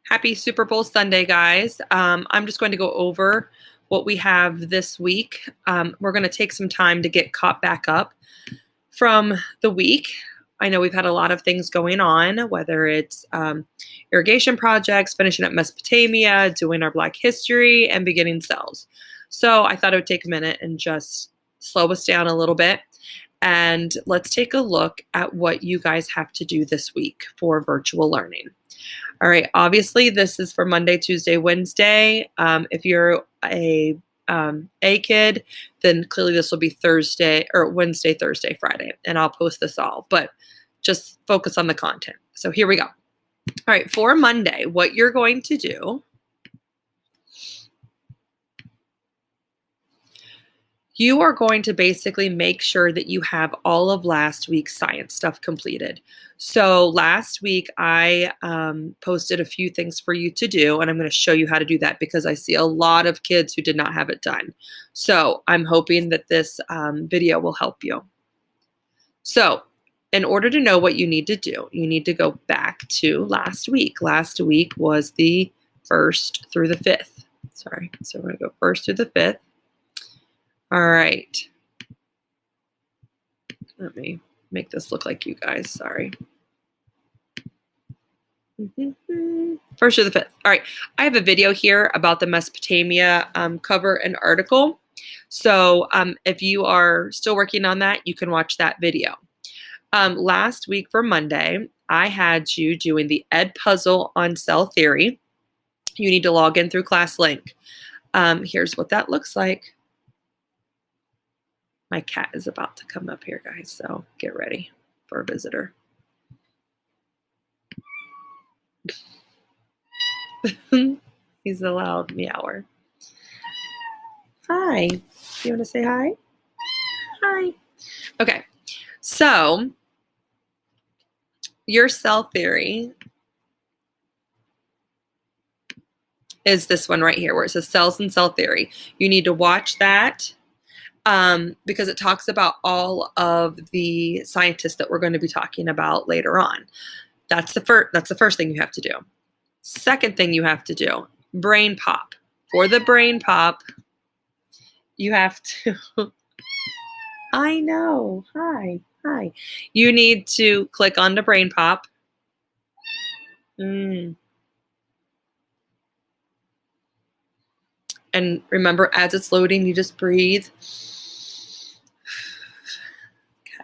Happy Super Bowl Sunday, guys. I'm just going to go over what we have this week. We're going to take some time to get caught back up from the week. I know we've had a lot of things going on, whether it's irrigation projects, finishing up Mesopotamia, doing our Black history, and beginning cells. So I thought I would take a minute and just slow us down a little bit. And let's take a look at what you guys have to do this week for virtual learning. All right, obviously this is for Monday, Tuesday, Wednesday. If you're a kid, then clearly this will be Thursday or Wednesday, Thursday, Friday, and I'll post this all, but just focus on the content. So here we go. All right, for Monday, what you're going to do, you are going to basically make sure that you have all of last week's science stuff completed. So last week I posted a few things for you to do, and I'm going to show you how to do that because I see a lot of kids who did not have it done. So I'm hoping that this video will help you. So in order to know what you need to do, you need to go back to last week. Last week was the 1st through the 5th. Sorry, so we're going to go 1st through the 5th. All right. Let me make this look like you guys. Sorry. 1st through the 5th. All right. I have a video here about the Mesopotamia cover and article. So if you are still working on that, you can watch that video. Last week for Monday, I had you doing the Edpuzzle on cell theory. You need to log in through ClassLink. Here's what that looks like. My cat is about to come up here, guys, so get ready for a visitor. He's a loud meower. Hi. You want to say hi? Hi. Okay. So your cell theory is this one right here where it says cells and cell theory. You need to watch that. Because it talks about all of the scientists that we're going to be talking about later on. That's the first thing you have to do. Second thing you have to do, brain pop. For the brain pop, you have to, I know, hi. You need to click on the brain pop. And remember, as it's loading, you just breathe.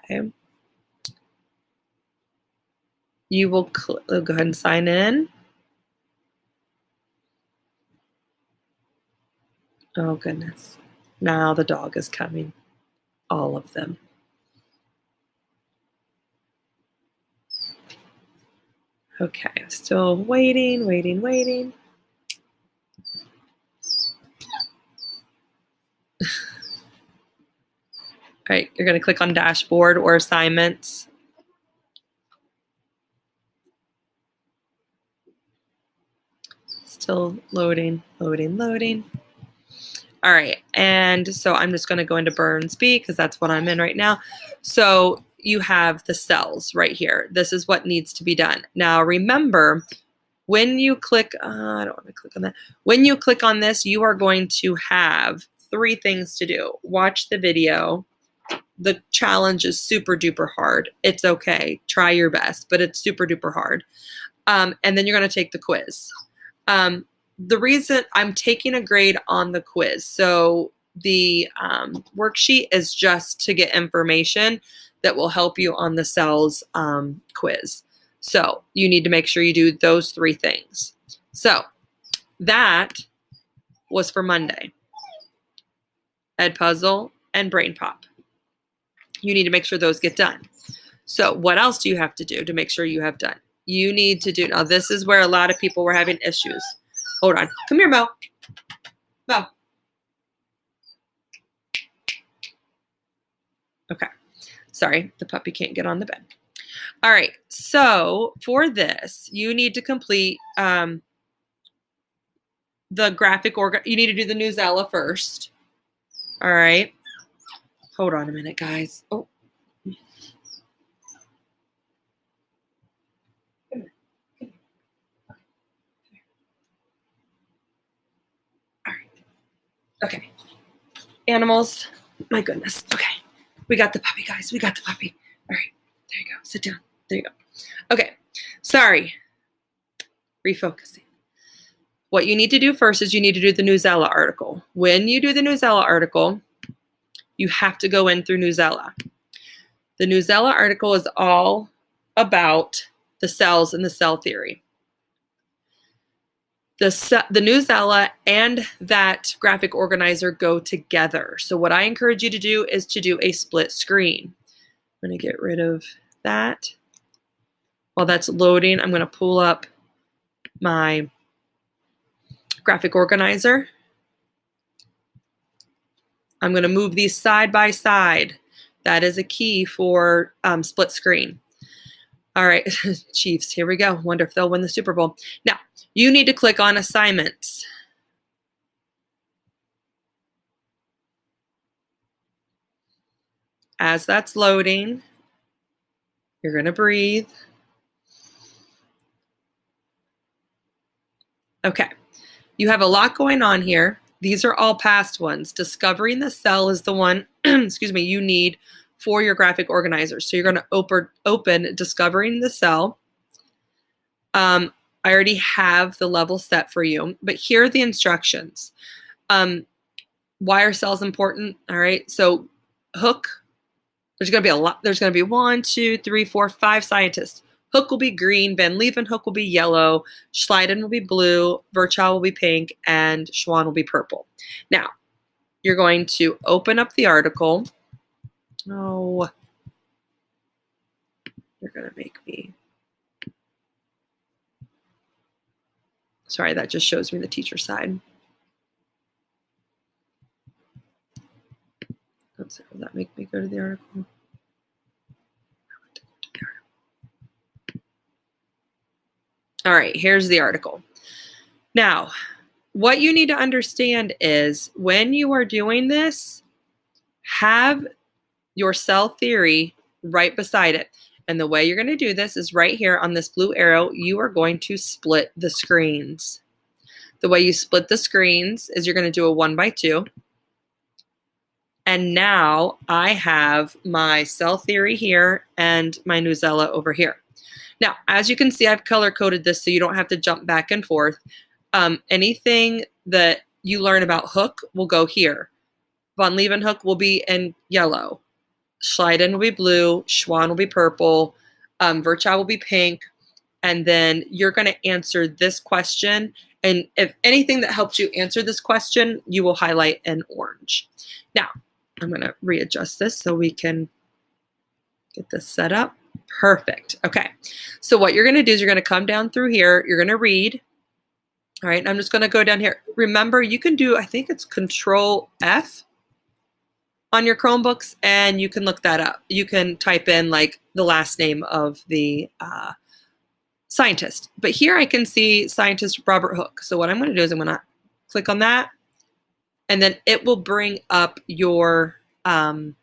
Okay. You will go ahead and sign in. Oh, goodness. Now the dog is coming. All of them. Okay, still waiting. All right, you're going to click on dashboard or assignments. Still loading. All right, and so I'm just going to go into Burns B because that's what I'm in right now. So you have the cells right here. This is what needs to be done. Now remember, when you click, I don't want to click on that. When you click on this, you are going to have 3 things to do. Watch the video. The challenge is super duper hard. It's okay. Try your best, but it's super duper hard. And then you're going to take the quiz. The reason I'm taking a grade on the quiz, so the worksheet is just to get information that will help you on the cells quiz. So you need to make sure you do those 3 things. So that was for Monday. Edpuzzle and brain pop. You need to make sure those get done. So what else do you have to do to make sure you have done? You need to do, now this is where a lot of people were having issues. Hold on. Come here, Mo. Mo. Okay. Sorry, the puppy can't get on the bed. All right. So for this, you need to complete the graphic you need to do the Newsela first. All right. Hold on a minute, guys. Oh. Okay. Animals. My goodness. Okay. We got the puppy, guys. We got the puppy. All right. There you go. Sit down. There you go. Okay. Sorry. Refocusing. What you need to do first is you need to do the Newsela article. When you do the Newsela article, you have to go in through Newsela. The Newsela article is all about the cells and the cell theory. The Newsela and that graphic organizer go together. So what I encourage you to do is to do a split screen. I'm going to get rid of that. While that's loading, I'm going to pull up my graphic organizer. I'm going to move these side by side. That is a key for split screen. All right, Chiefs, here we go. Wonder if they'll win the Super Bowl. Now, you need to click on assignments. As that's loading, you're going to breathe. Okay, you have a lot going on here. These are all past ones. Discovering the cell is the one, excuse me, you need for your graphic organizer. So you're going to open Discovering the Cell. I already have the level set for you, but here are the instructions. Why are cells important? All right, so Hook, there's going to be a lot. There's going to be 1, 2, 3, 4, 5 scientists. Hook will be green, Van Leeuwenhoek will be yellow, Schleiden will be blue, Virchow will be pink, and Schwann will be purple. Now, you're going to open up the article. Oh, you're going to make me. Sorry, that just shows me the teacher side. Oops, will that make me go to the article? All right, here's the article. Now, what you need to understand is when you are doing this, have your cell theory right beside it. And the way you're going to do this is right here on this blue arrow, you are going to split the screens. The way you split the screens is you're going to do a 1x2. And now I have my cell theory here and my Newsela over here. Now, as you can see, I've color-coded this so you don't have to jump back and forth. Anything that you learn about Hook will go here. Van Leeuwenhoek will be in yellow. Schleiden will be blue. Schwann will be purple. Virchow will be pink. And then you're going to answer this question. And if anything that helps you answer this question, you will highlight in orange. Now, I'm going to readjust this so we can get this set up. Perfect. Okay. So what you're going to do is you're going to come down through here. You're going to read. All right. And I'm just going to go down here. Remember, you can do, I think it's Control F on your Chromebooks, and you can look that up. You can type in like the last name of the scientist. But here I can see scientist Robert Hooke. So what I'm going to do is I'm going to click on that, and then it will bring up your highlighting.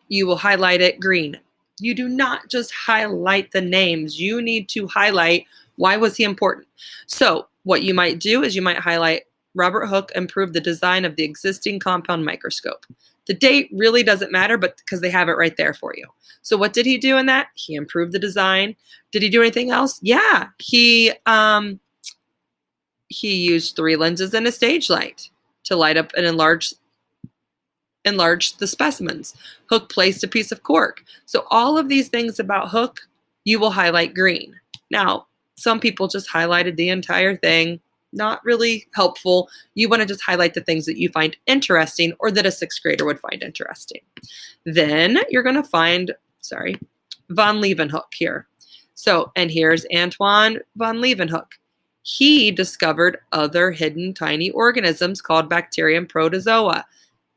You will highlight it green. You do not just highlight the names. You need to highlight why was he important. So what you might do is you might highlight Robert Hooke improved the design of the existing compound microscope. The date really doesn't matter, but because they have it right there for you. So what did he do in that? He improved the design. Did he do anything else? Yeah, he used 3 lenses and a stage light to light up and enlarge the specimens. Hooke placed a piece of cork. So all of these things about Hooke, you will highlight green. Now, some people just highlighted the entire thing. Not really helpful. You want to just highlight the things that you find interesting or that a 6th grader would find interesting. Then you're going to find, Van Leeuwenhoek here. So, and here's Antoine Van Leeuwenhoek. He discovered other hidden tiny organisms called bacterium protozoa.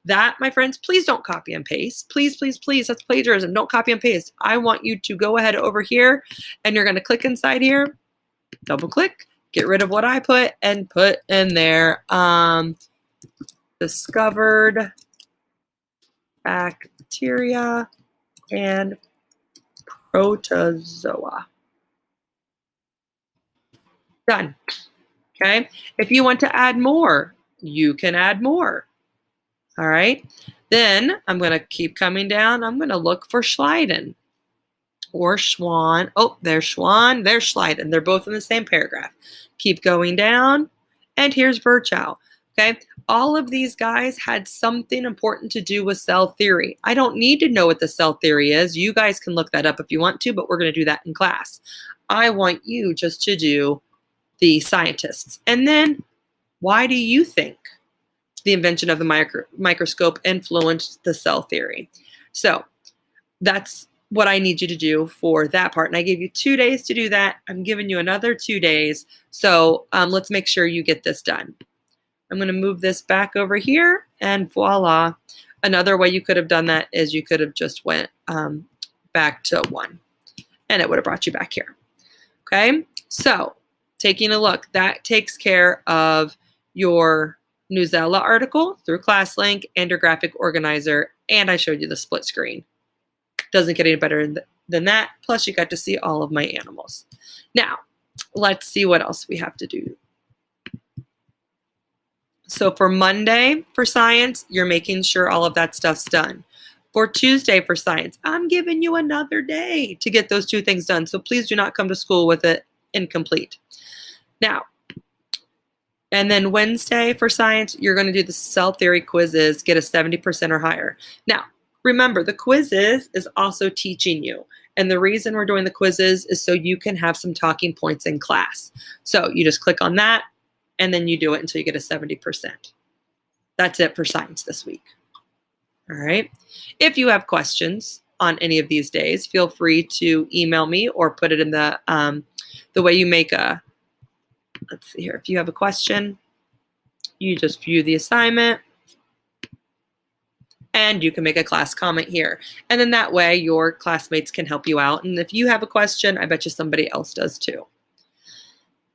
That, my friends, please don't copy and paste. Please, please, please, that's plagiarism. Don't copy and paste. I want you to go ahead over here, and you're going to click inside here, double click, get rid of what I put, and put in there discovered bacteria and protozoa. Done. Okay. If you want to add more, you can add more. All right. Then I'm going to keep coming down. I'm going to look for Schleiden or Schwann. Oh, there's Schwann, there's Schleiden. They're both in the same paragraph. Keep going down. And here's Virchow. Okay. All of these guys had something important to do with cell theory. I don't need to know what the cell theory is. You guys can look that up if you want to, but we're going to do that in class. I want you just to do the scientists. And then, why do you think the invention of the microscope influenced the cell theory? So that's what I need you to do for that part. And I gave you 2 days to do that. I'm giving you another 2 days. So let's make sure you get this done. I'm going to move this back over here, and voila. Another way you could have done that is you could have just went back to 1, and it would have brought you back here. Okay, so taking a look, that takes care of your Newsela article through ClassLink and your graphic organizer, and I showed you the split screen. Doesn't get any better than that. Plus, you got to see all of my animals. Now, let's see what else we have to do. So for Monday for science, you're making sure all of that stuff's done. For Tuesday for science, I'm giving you another day to get those 2 things done. So please do not come to school with it incomplete. Now, and then Wednesday for science, you're going to do the cell theory quizzes, get a 70% or higher. Now, remember, the quizzes is also teaching you. And the reason we're doing the quizzes is so you can have some talking points in class. So you just click on that, and then you do it until you get a 70%. That's it for science this week. All right. If you have questions on any of these days, feel free to email me or put it in the way you make a, let's see here. If you have a question, you just view the assignment, and you can make a class comment here. And then that way your classmates can help you out. And if you have a question, I bet you somebody else does too.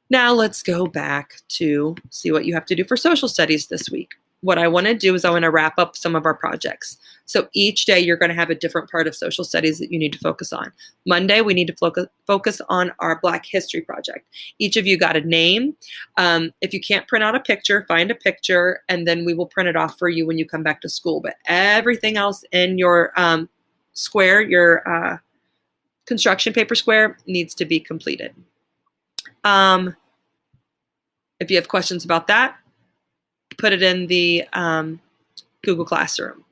Now let's go back to see what you have to do for social studies this week. What I want to do is I want to wrap up some of our projects. So each day you're going to have a different part of social studies that you need to focus on. Monday, we need to focus on our Black History project. Each of you got a name. If you can't print out a picture, find a picture, and then we will print it off for you when you come back to school. But everything else in your square, your construction paper square, needs to be completed. If you have questions about that, put it in the Google Classroom.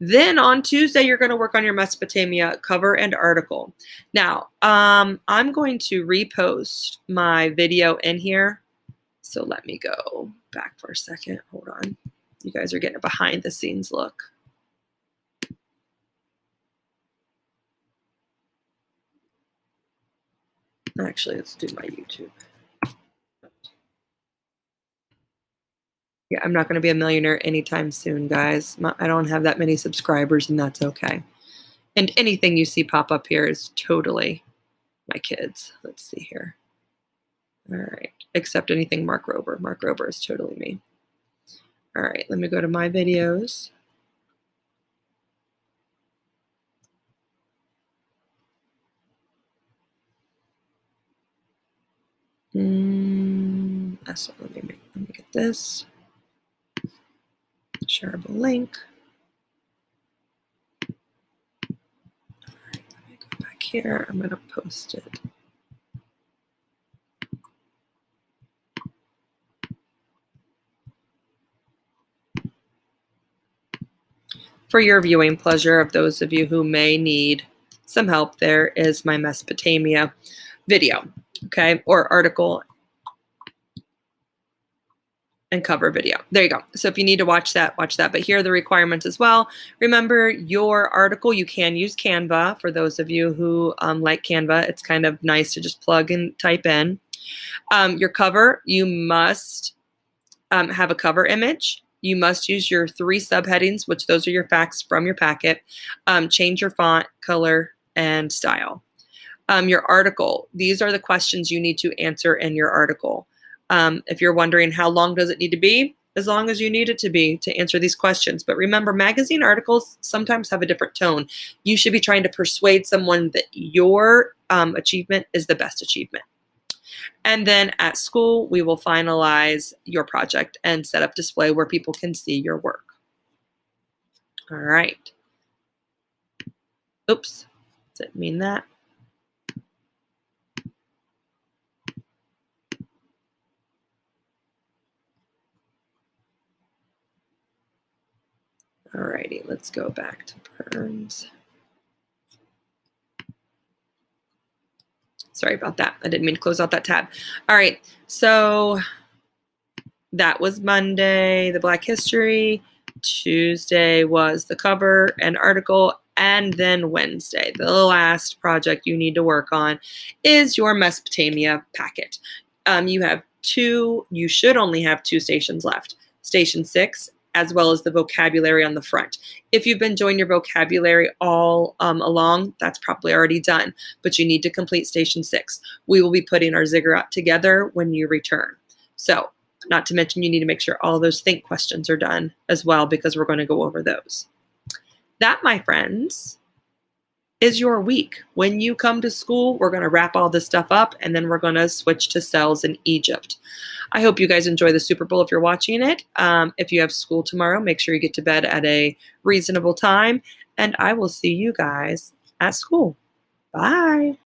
Then on Tuesday, you're going to work on your Mesopotamia cover and article. Now, I'm going to repost my video in here. So let me go back for a second. Hold on. You guys are getting a behind the scenes look. Actually, let's do my YouTube. Yeah, I'm not going to be a millionaire anytime soon, guys. I don't have that many subscribers, and that's okay. And anything you see pop up here is totally my kids. Let's see here. All right. Except anything Mark Rober. Mark Rober is totally me. All right. Let me go to my videos. So let me get this. Shareable link. All right, let me go back here. I'm going to post it. For your viewing pleasure, of those of you who may need some help, there is my Mesopotamia video, okay, or article and cover video. There you go. So if you need to watch that, watch that. But here are the requirements as well. Remember, your article, you can use Canva. For those of you who like Canva, it's kind of nice to just plug and type in. Your cover, you must have a cover image. You must use your 3 subheadings, which those are your facts from your packet. Change your font, color, and style. Your article, these are the questions you need to answer in your article. If you're wondering how long does it need to be, as long as you need it to be to answer these questions. But remember, magazine articles sometimes have a different tone. You should be trying to persuade someone that your achievement is the best achievement. And then at school, we will finalize your project and set up display where people can see your work. All right. Oops, didn't mean that. All righty, let's go back to Burns. Sorry about that. I didn't mean to close out that tab. All right, so that was Monday, the Black History. Tuesday was the cover and article. And then Wednesday, the last project you need to work on is your Mesopotamia packet. You should only have 2 stations left. Station 6, as well as the vocabulary on the front. If you've been doing your vocabulary all along, that's probably already done, but you need to complete Station 6. We will be putting our ziggurat together when you return. So, not to mention you need to make sure all those think questions are done as well, because we're going to go over those. That, my friends, is your week. When you come to school, we're going to wrap all this stuff up, and then we're going to switch to cells in Egypt. I hope you guys enjoy the Super Bowl if you're watching it. If you have school tomorrow, make sure you get to bed at a reasonable time, and I will see you guys at school. Bye.